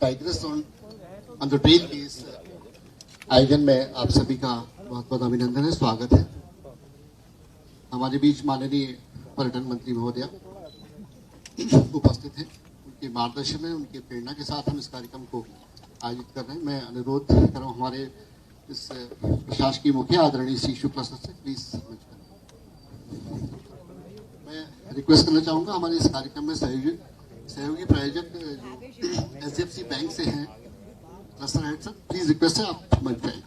Tigress on the trail के इस आयोजन में आप सभी का बहुत बहुत अभिनंदन है, स्वागत है। हमारे बीच माननीय पर्यटन मंत्री महोदय उपस्थित हैं। उनके मार्गदर्शन में, उनके प्रेरणा के साथ हम इस कार्यक्रम को आयोजित कर रहे हैं। मैं अनुरोध कर रहा हूँ हमारे इस प्रशासकीय मुखिया आदरणीय श्री शुक्ला सर से प्लीज मैं रिक्वेस्ट करना चाहूँगा, हमारे इस कार्यक्रम में सहयोगी प्रायोजक जो HDFC बैंक से हैं cluster head sir, please request है आप मंच पे आएं।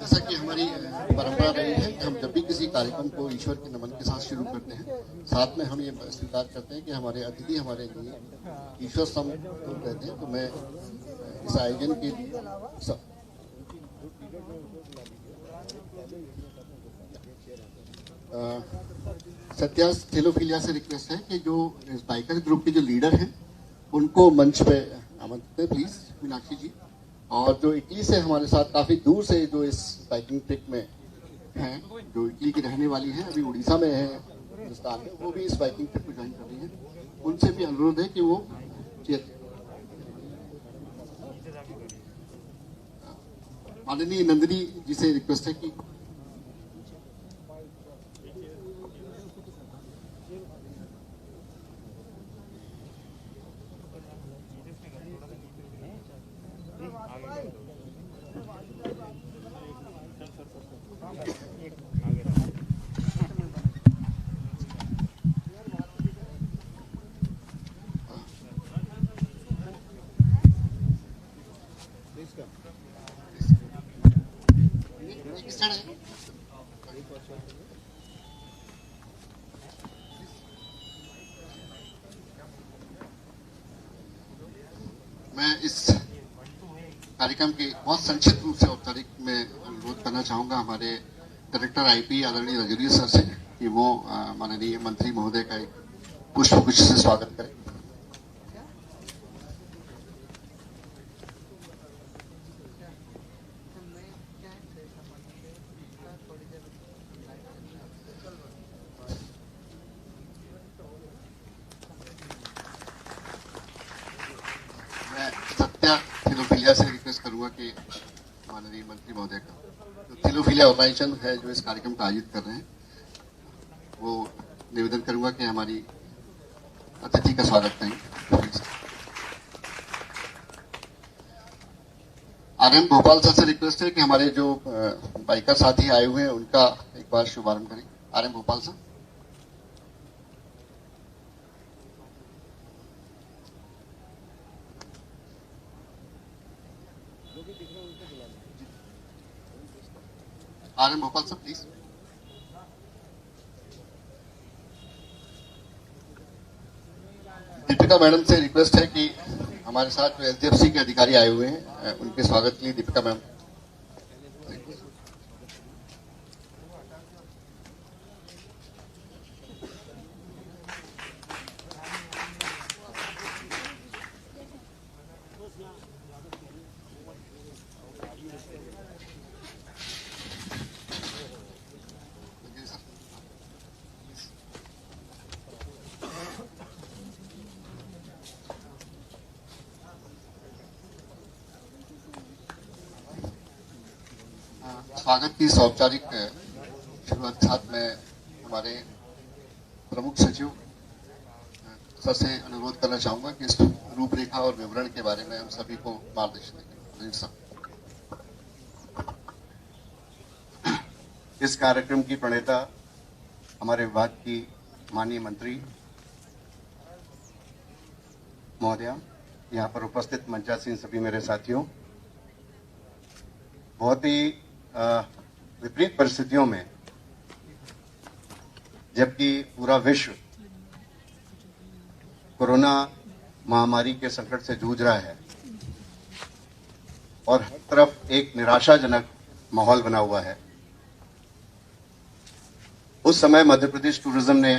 जैसा कि हमारी परंपरा रही है कि हम जब भी किसी कार्यक्रम को ईश्वर के नमन के साथ शुरू करते हैं, साथ में हम ये स्वीकार करते हैं कि हमारे अतिथि हमारे लिए ईश्वर सम लोग रहते हैं। तो मैं इस आयोजन के लिए सत्या थेलोफिलिया से रिक्वेस्ट है कि जो इस बाइकर ग्रुप के जो लीडर हैं उनको मंच पे आमंत्रित है प्लीज, मीनाक्षी जी। और जो इटली से हमारे साथ काफी दूर से जो इस बाइकिंग ट्रिप में हैं, जो इटली की रहने वाली हैं, अभी उड़ीसा में है हिंदुस्तान में, वो भी इस बाइकिंग ट्रिप को ज्वाइन कर रही हैं। उनसे भी अनुरोध है कि वो माननीय नंदिनी जी से रिक्वेस्ट है कि मैं इस कार्यक्रम के बहुत संक्षिप्त रूप से औपचारिक में अनुरोध करना चाहूंगा हमारे डायरेक्टर आईपी आदरणीय रजनीश सर से कि वो माननीय मंत्री महोदय का एक पुष्पगुच्छ से स्वागत करें। थिलोफिलिया से रिक्वेस्ट करूंगा कि माननीय मंत्री महोदय का जो थिलोफिलिया ऑर्गेनाइजेशन है जो इस कार्यक्रम का आयोजित कर रहे हैं, वो निवेदन करूंगा कि हमारी अतिथि का स्वागत करें। RM भोपाल सर से रिक्वेस्ट है कि हमारे जो बाइकर साथी आए हुए हैं उनका एक बार शुभारंभ करें। RM Bhopal sir. RM Bhopal sir please. Deepika madam से रिक्वेस्ट है कि हमारे साथ जो HDFC के अधिकारी आए हुए हैं उनके स्वागत के लिए दीपिका मैम। स्वागत की औपचारिक शुरुआत के साथ में हमारे प्रमुख सचिव सर से अनुरोध करना चाहूंगा कि इस रूपरेखा और विवरण के बारे में हम सभी को मार्गदर्शन दें। इस कार्यक्रम की प्रणेता हमारे विभाग की माननीय मंत्री महोदया, यहाँ पर उपस्थित मंचासीन सभी मेरे साथियों, बहुत ही विपरीत परिस्थितियों में जबकि पूरा विश्व कोरोना महामारी के संकट से जूझ रहा है और हर तरफ एक निराशाजनक माहौल बना हुआ है, उस समय मध्य प्रदेश टूरिज्म ने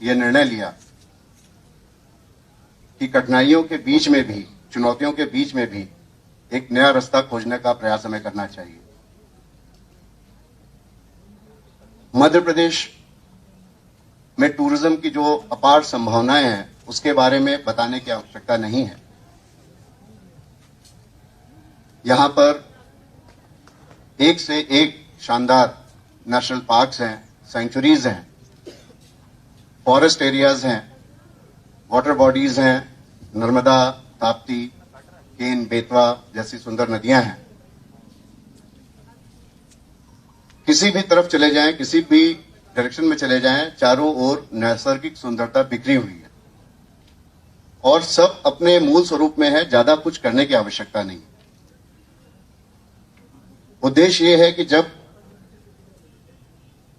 यह निर्णय लिया कि कठिनाइयों के बीच में भी, चुनौतियों के बीच में भी एक नया रास्ता खोजने का प्रयास हमें करना चाहिए। मध्य प्रदेश में टूरिज्म की जो अपार संभावनाएं हैं उसके बारे में बताने की आवश्यकता नहीं है। यहां पर एक से एक शानदार नेशनल पार्क्स हैं, सेंचुरीज हैं, फॉरेस्ट एरियाज हैं, वाटर बॉडीज हैं, नर्मदा, ताप्ती, केन, बेतवा जैसी सुंदर नदियां हैं। किसी भी तरफ चले जाएं, किसी भी डायरेक्शन में चले जाएं, चारों ओर नैसर्गिक सुंदरता बिखरी हुई है और सब अपने मूल स्वरूप में है। ज्यादा कुछ करने की आवश्यकता नहीं। उद्देश्य यह है कि जब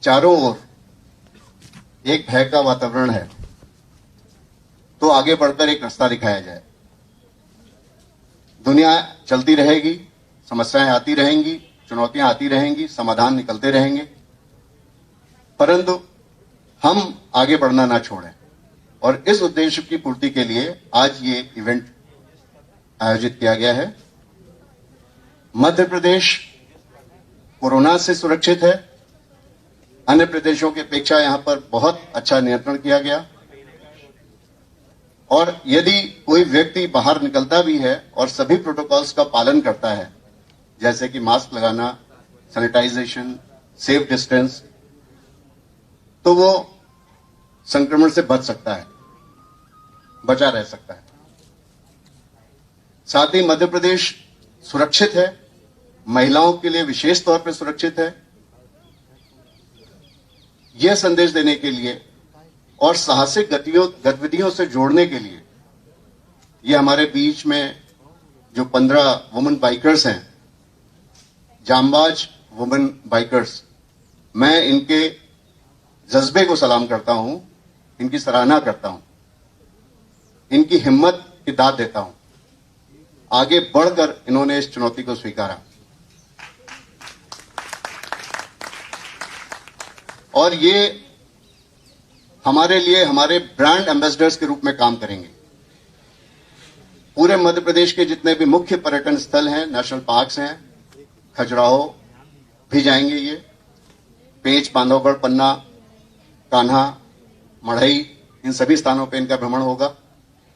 चारों ओर एक भय का वातावरण है तो आगे बढ़कर एक रास्ता दिखाया जाए। दुनिया चलती रहेगी, समस्याएं आती रहेंगी, चुनौतियां आती रहेंगी, समाधान निकलते रहेंगे, परंतु हम आगे बढ़ना ना छोड़ें। और इस उद्देश्य की पूर्ति के लिए आज ये इवेंट आयोजित किया गया है। मध्य प्रदेश कोरोना से सुरक्षित है। अन्य प्रदेशों की अपेक्षा यहां पर बहुत अच्छा नियंत्रण किया गया और यदि कोई व्यक्ति बाहर निकलता भी है और सभी प्रोटोकॉल्स का पालन करता है, जैसे कि मास्क लगाना, सैनिटाइजेशन, सेफ डिस्टेंस, तो वो संक्रमण से बच सकता है, बचा रह सकता है। साथ ही मध्य प्रदेश सुरक्षित है, महिलाओं के लिए विशेष तौर पर सुरक्षित है। यह संदेश देने के लिए और साहसिक गतिविधियों से जोड़ने के लिए ये हमारे बीच में जो 15 वुमेन बाइकर्स हैं, जांबाज वुमेन बाइकर्स, मैं इनके जज्बे को सलाम करता हूं, इनकी सराहना करता हूं, इनकी हिम्मत की दाद देता हूं। आगे बढ़कर इन्होंने इस चुनौती को स्वीकारा और ये हमारे लिए हमारे ब्रांड एम्बेसडर्स के रूप में काम करेंगे। पूरे मध्य प्रदेश के जितने भी मुख्य पर्यटन स्थल हैं, नेशनल पार्क्स हैं, खजुराहो भी जाएंगे ये, पेंच, बांधवगढ़, पन्ना, कान्हा, मढ़ई, इन सभी स्थानों पे इनका भ्रमण होगा।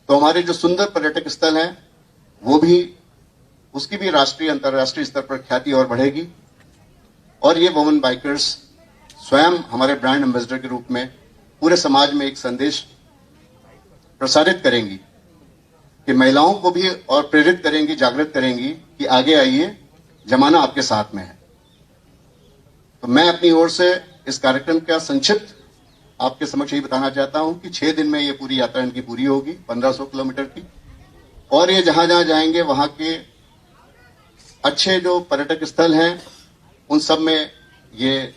तो हमारे जो सुंदर पर्यटक स्थल हैं वो भी, उसकी भी राष्ट्रीय अंतर्राष्ट्रीय स्तर पर ख्याति और बढ़ेगी और ये वुमेन बाइकर्स स्वयं हमारे ब्रांड एम्बेसडर के रूप में पूरे समाज में एक संदेश प्रसारित करेंगी कि महिलाओं को भी और प्रेरित करेंगी, जागृत करेंगी कि आगे आइए, जमाना आपके साथ में है। तो मैं अपनी ओर से इस कार्यक्रम का संक्षिप्त आपके समक्ष यही बताना चाहता हूं कि 6 दिन में ये पूरी यात्रा इनकी पूरी होगी, 1500 किलोमीटर की, और ये जहां जहां जाएंगे वहां के अच्छे जो पर्यटक स्थल हैं उन सब में ये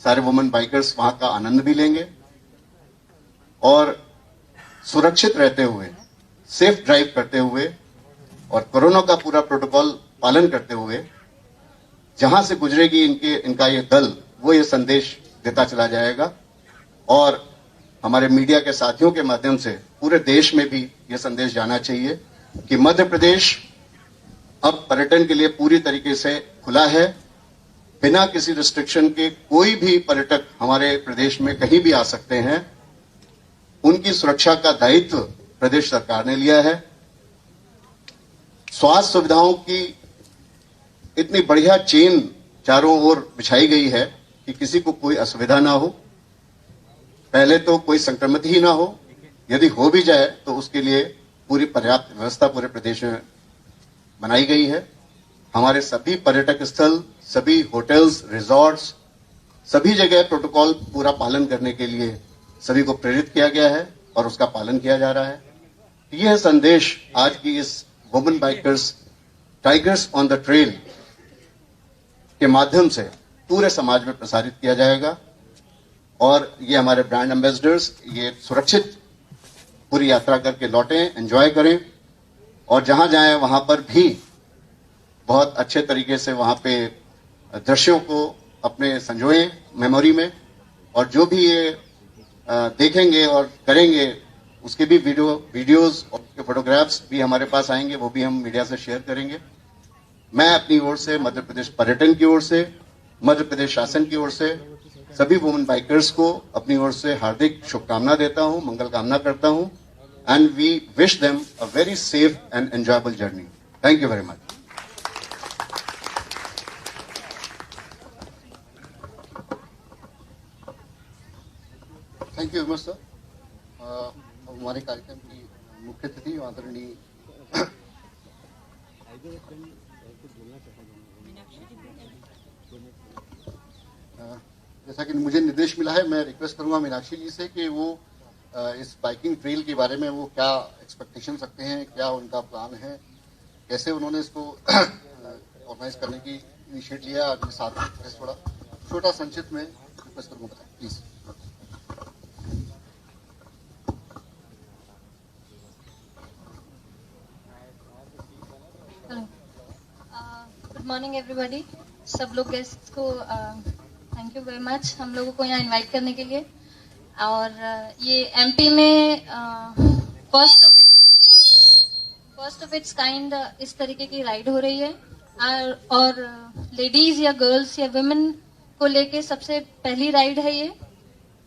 सारे वुमेन बाइकर्स वहां का आनंद भी लेंगे और सुरक्षित रहते हुए, सेफ ड्राइव करते हुए और कोरोना का पूरा प्रोटोकॉल पालन करते हुए जहां से गुजरेगी इनका ये दल, वो ये संदेश देता चला जाएगा और हमारे मीडिया के साथियों के माध्यम से पूरे देश में भी ये संदेश जाना चाहिए कि मध्य प्रदेश अब पर्यटन के लिए पूरी तरीके से खुला है। बिना किसी रिस्ट्रिक्शन के कोई भी पर्यटक हमारे प्रदेश में कहीं भी आ सकते हैं। उनकी सुरक्षा का दायित्व प्रदेश सरकार ने लिया है। स्वास्थ्य सुविधाओं की इतनी बढ़िया चेन चारों ओर बिछाई गई है कि किसी को कोई असुविधा ना हो, पहले तो कोई संक्रमित ही ना हो, यदि हो भी जाए तो उसके लिए पूरी पर्याप्त व्यवस्था पूरे प्रदेश में बनाई गई है। हमारे सभी पर्यटक स्थल, सभी होटल्स, रिजॉर्ट्स, सभी जगह प्रोटोकॉल पूरा पालन करने के लिए सभी को प्रेरित किया गया है और उसका पालन किया जा रहा है। यह संदेश आज की इस women bikers tigers on the trail के माध्यम से पूरे समाज में प्रसारित किया जाएगा और ये हमारे ब्रांड एम्बेसडर्स ये सुरक्षित पूरी यात्रा करके लौटें, एंजॉय करें और जहां जाएं वहां पर भी बहुत अच्छे तरीके से वहां पे दृश्यों को अपने संजोएं मेमोरी में, और जो भी ये देखेंगे और करेंगे उसके भी वीडियोस और फोटोग्राफ्स भी हमारे पास आएंगे, वो भी हम मीडिया से शेयर करेंगे। मैं अपनी ओर से, मध्य प्रदेश पर्यटन की ओर से, मध्य प्रदेश शासन की ओर से सभी वुमेन बाइकर्स को अपनी ओर से हार्दिक शुभकामना देता हूं, मंगल कामना करता हूं, and we wish them a very safe and enjoyable journey. Thank you very much. Thank you very much sir. हमारे कार्यक्रम की मुख्य अतिथि आदरणीय जैसा कि मुझे निर्देश मिला है, मैं रिक्वेस्ट करूंगा मीनाक्षी जी से कि वो इस बाइकिंग ट्रेल के बारे में वो क्या एक्सपेक्टेशन रखते हैं, क्या उनका प्लान है, कैसे उन्होंने इसको ऑर्गेनाइज करने की इनिशिएट लिया। आपके साथ थोड़ा छोटा संक्षिप्त में रिक्वेस्ट करूंगा, बताएं please. Hello, good morning everybody. सब लोग गेस्ट को थैंक यू वेरी मच हम लोगों को यहाँ इनवाइट करने के लिए। और ये एमपी में फर्स्ट ऑफ इट्स काइंड इस तरीके की राइड हो रही है, और लेडीज या गर्ल्स या वुमेन को लेके सबसे पहली राइड है ये।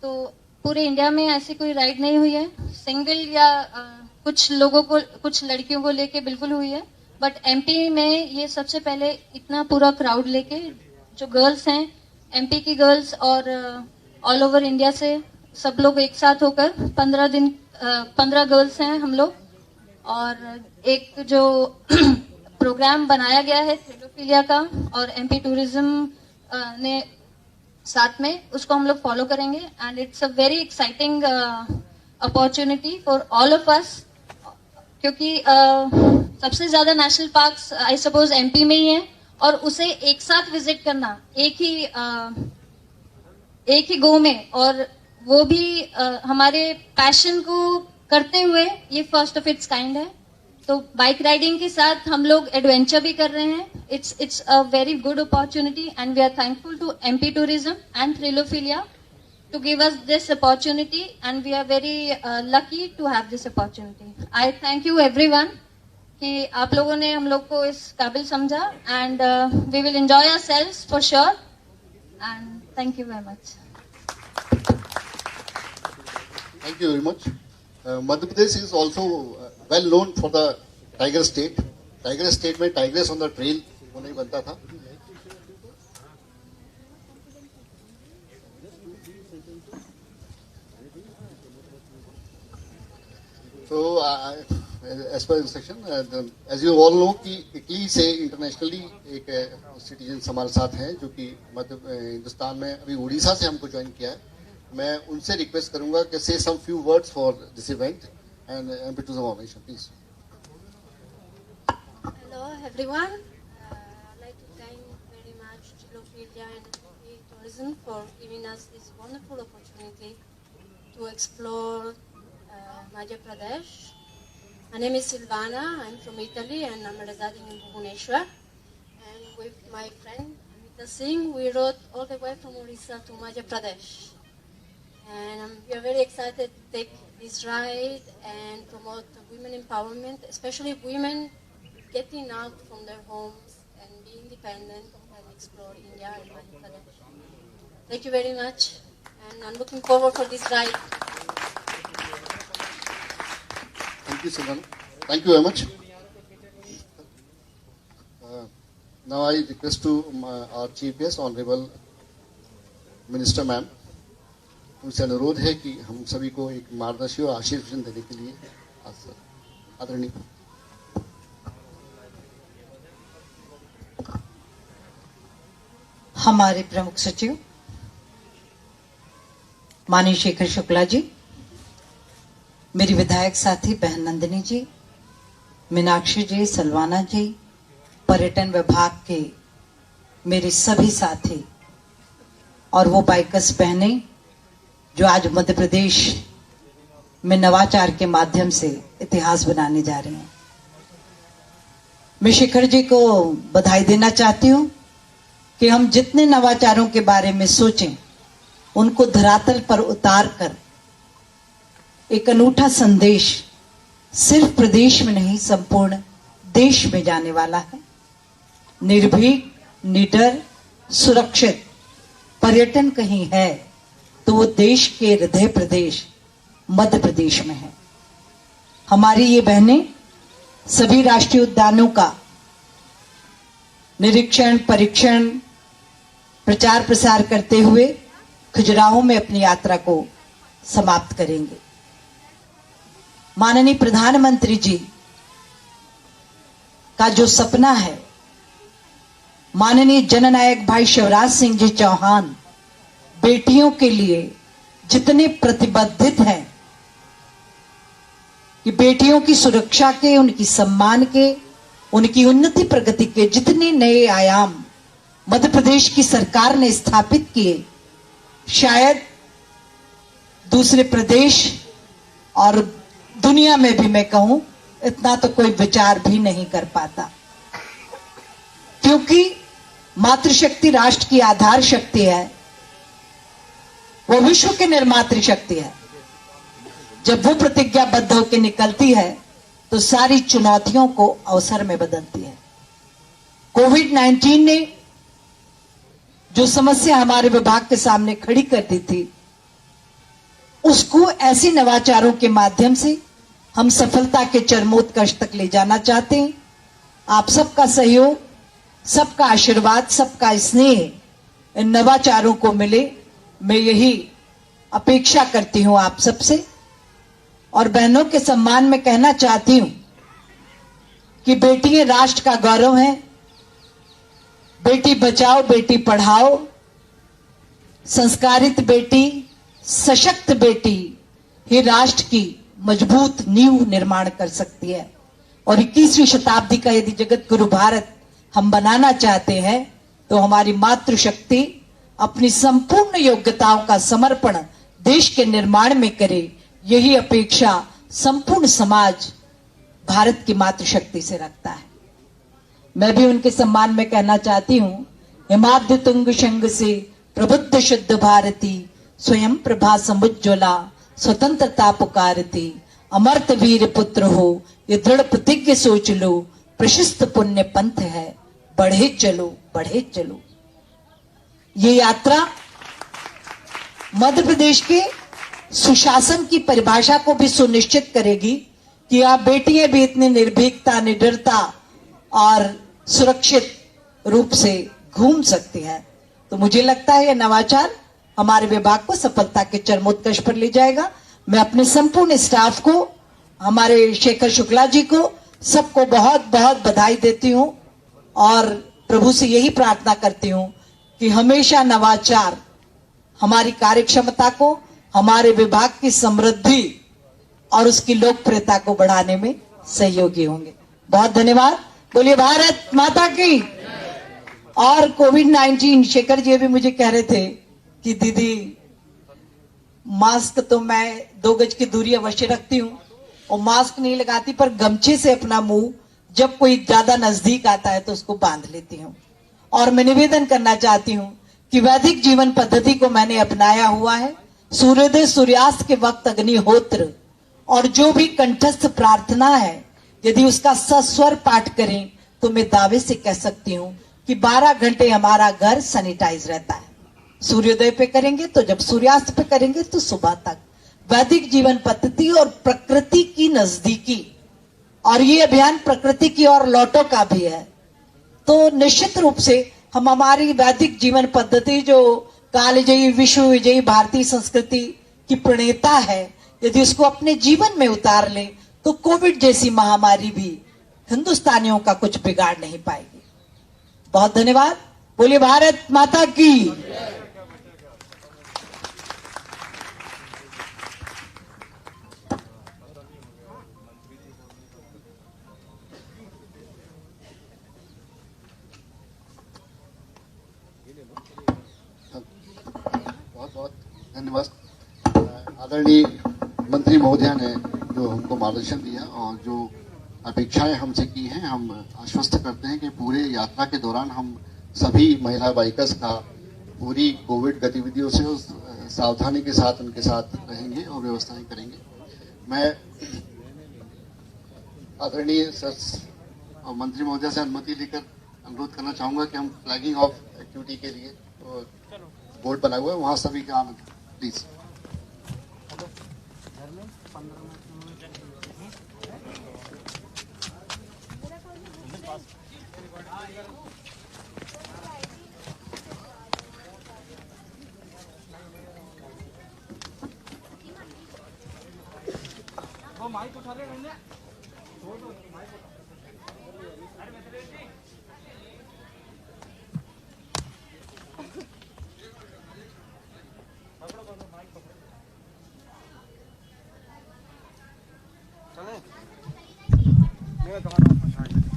तो पूरे इंडिया में ऐसी कोई राइड नहीं हुई है, सिंगल या कुछ लोगों को, कुछ लड़कियों को लेके बिल्कुल हुई है, बट एमपी में ये सबसे पहले इतना पूरा क्राउड लेके, जो गर्ल्स हैं एमपी की गर्ल्स और ऑल ओवर इंडिया से सब लोग एक साथ होकर 15 गर्ल्स हैं हम लोग, और एक जो प्रोग्राम बनाया गया है थ्रिलोफिलिया का और एमपी टूरिज्म ने साथ में, उसको हम लोग फॉलो करेंगे। And it's a very exciting opportunity for all of us, क्योंकि सबसे ज्यादा national parks I suppose MP में ही है, और उसे एक साथ विजिट करना एक ही गो में, और वो भी हमारे पैशन को करते हुए, ये फर्स्ट ऑफ इट्स काइंड है। तो बाइक राइडिंग के साथ हम लोग एडवेंचर भी कर रहे हैं। It's a very good opportunity and we are thankful to MP tourism and Thrillophilia to give us this opportunity, and we are very lucky to have this opportunity. I thank you everyone कि आप लोगों ने हम लोग को इस काबिल समझा, and we will enjoy ourselves for sure, and thank you very much. Thank you very much. Madhya Pradesh is also well known for the Tiger State. Tiger State में Tigress on the Trail वो नहीं बनता था। So, as per instruction, as you all know कि Italy से internationally एक citizen हमारे साथ हैं जो कि मध्य हिंदुस्तान में अभी उड़ीसा से हमको ज्वाइन किया है। मैं उनसे रिक्वेस्ट करूंगा कि say some few words for this event and MP tourism organization please. Hello everyone. I'd like to thank very much Thrilofilia and Tourism for giving us this wonderful opportunity to explore Madhya Pradesh. My name is Silvana. I'm from Italy and I'm residing in Bhubaneswar. And with my friend Amita Singh, we rode all the way from Orissa to Madhya Pradesh. And we are very excited to take this ride and promote women empowerment, especially women getting out from their homes and being independent and explore India and Madhya Pradesh. Thank you very much, and I'm looking forward for this ride. Thank you, Silvana. Thank you very much. Now I request to our chief guest, Honorable Minister Ma'am, उनसे अनुरोध है कि हम सभी को एक मार्गदर्शी और आशीर्वाद देने के लिए आदरणीय। हमारे प्रमुख सचिव माननीय शेखर शुक्ला जी, मेरी विधायक साथी बहन नंदिनी जी, मीनाक्षी जी, सलवाना जी, पर्यटन विभाग के मेरे सभी साथी और वो बाइकर्स बहनें जो आज मध्य प्रदेश में नवाचार के माध्यम से इतिहास बनाने जा रहे हैं। मैं शेखर जी को बधाई देना चाहती हूं कि हम जितने नवाचारों के बारे में सोचें उनको धरातल पर उतार कर एक अनूठा संदेश सिर्फ प्रदेश में नहीं संपूर्ण देश में जाने वाला है। निर्भीक, निडर, सुरक्षित पर्यटन कहीं है तो वो देश के हृदय प्रदेश मध्य प्रदेश में है। हमारी ये बहनें सभी राष्ट्रीय उद्यानों का निरीक्षण, परीक्षण, प्रचार प्रसार करते हुए खजुराहो में अपनी यात्रा को समाप्त करेंगे। माननीय प्रधानमंत्री जी का जो सपना है, माननीय जननायक भाई शिवराज सिंह जी चौहान बेटियों के लिए जितने प्रतिबद्धित हैं कि बेटियों की सुरक्षा के, उनकी सम्मान के, उनकी उन्नति प्रगति के जितने नए आयाम मध्य प्रदेश की सरकार ने स्थापित किए, शायद दूसरे प्रदेश और दुनिया में भी मैं कहूं इतना तो कोई विचार भी नहीं कर पाता। क्योंकि मातृशक्ति राष्ट्र की आधार शक्ति है, वो विश्व की निर्मात्री शक्ति है। जब वो प्रतिज्ञाबद्ध होकर निकलती है तो सारी चुनौतियों को अवसर में बदलती है। कोविड-19 ने जो समस्या हमारे विभाग के सामने खड़ी कर दी थी, उसको ऐसे नवाचारों के माध्यम से हम सफलता के चरमोत्कर्ष तक ले जाना चाहते हैं। आप सबका सहयोग, सबका आशीर्वाद, सबका स्नेह इन नवाचारों को मिले, मैं यही अपेक्षा करती हूं आप सबसे। और बहनों के सम्मान में कहना चाहती हूं कि बेटियां राष्ट्र का गौरव हैं। बेटी बचाओ, बेटी पढ़ाओ, संस्कारित बेटी, सशक्त बेटी ही राष्ट्र की मजबूत नींव निर्माण कर सकती है। और 21वीं शताब्दी का यदि जगत गुरु भारत हम बनाना चाहते हैं तो हमारी मातृशक्ति अपनी संपूर्ण योग्यताओं का समर्पण देश के निर्माण में करे। यही अपेक्षा संपूर्ण समाज भारत की मातृशक्ति से रखता है। मैं भी उनके सम्मान में कहना चाहती हूं, हिमाद्य तुंग शंग से प्रबुद्ध शुद्ध भारती, स्वयं प्रभा समुज्ज्वला, स्वतंत्रता पुकारती, अमर्त वीर पुत्र हो, ये दृढ़ प्रतिज्ञ सोच लो, प्रशस्त पुण्य पंथ है, बढ़े चलो, बढ़े चलो। ये यात्रा मध्य प्रदेश के सुशासन की परिभाषा को भी सुनिश्चित करेगी कि आप बेटियां भी इतनी निर्भीकता, निडरता और सुरक्षित रूप से घूम सकती हैं। तो मुझे लगता है यह नवाचार हमारे विभाग को सफलता के चरमोत्कर्ष पर ले जाएगा। मैं अपने संपूर्ण स्टाफ को, हमारे शेखर शुक्ला जी को, सबको बहुत बहुत बधाई देती हूं और प्रभु से यही प्रार्थना करती हूं कि हमेशा नवाचार हमारी कार्यक्षमता को, हमारे विभाग की समृद्धि और उसकी लोकप्रियता को बढ़ाने में सहयोगी होंगे। बहुत धन्यवाद। बोलिए भारत माता की। और कोविड-19, शेखर जी भी मुझे कह रहे थे कि दीदी मास्क तो मैं 2 गज की दूरी अवश्य रखती हूँ और मास्क नहीं लगाती, पर गमछे से अपना मुंह जब कोई ज्यादा नजदीक आता है तो उसको बांध लेती हूँ। और मैं निवेदन करना चाहती हूँ कि वैदिक जीवन पद्धति को मैंने अपनाया हुआ है। सूर्योदय सूर्यास्त के वक्त अग्निहोत्र और जो भी कंठस्थ प्रार्थना है, यदि उसका सस्वर पाठ करें तो मैं दावे से कह सकती हूँ कि 12 घंटे हमारा घर सैनिटाइज रहता है। सूर्योदय पे करेंगे तो जब सूर्यास्त पे करेंगे तो सुबह तक। वैदिक जीवन पद्धति और प्रकृति की नजदीकी, और ये अभियान प्रकृति की ओर लौटो का भी है। तो निश्चित रूप से हम हमारी वैदिक जीवन पद्धति जो कालजयी विश्व विजयी भारतीय संस्कृति की प्रणेता है, यदि उसको अपने जीवन में उतार ले तो कोविड जैसी महामारी भी हिंदुस्तानियों का कुछ बिगाड़ नहीं पाएगी। बहुत धन्यवाद। बोलिए भारत माता की। बहुत बहुत धन्यवाद आदरणीय मंत्री महोदया ने जो हमको मार्गदर्शन दिया और जो अपेक्षाएं हमसे की हैं, हम आश्वस्त करते हैं कि पूरे यात्रा के दौरान हम सभी महिला बाइकर्स का पूरी कोविड गतिविधियों से उस सावधानी के साथ उनके साथ रहेंगे और व्यवस्थाएं करेंगे। मैं आदरणीय सर और मंत्री महोदया से अनुमति लेकर अनुरोध करना चाहूंगा कि हम फ्लैगिंग ऑफ एक्टिविटी के लिए बोर्ड बना हुआ है, वहां सभी का आमंत्रण प्लीज। माइक उठा ले रहे चले मैं तुम्हारा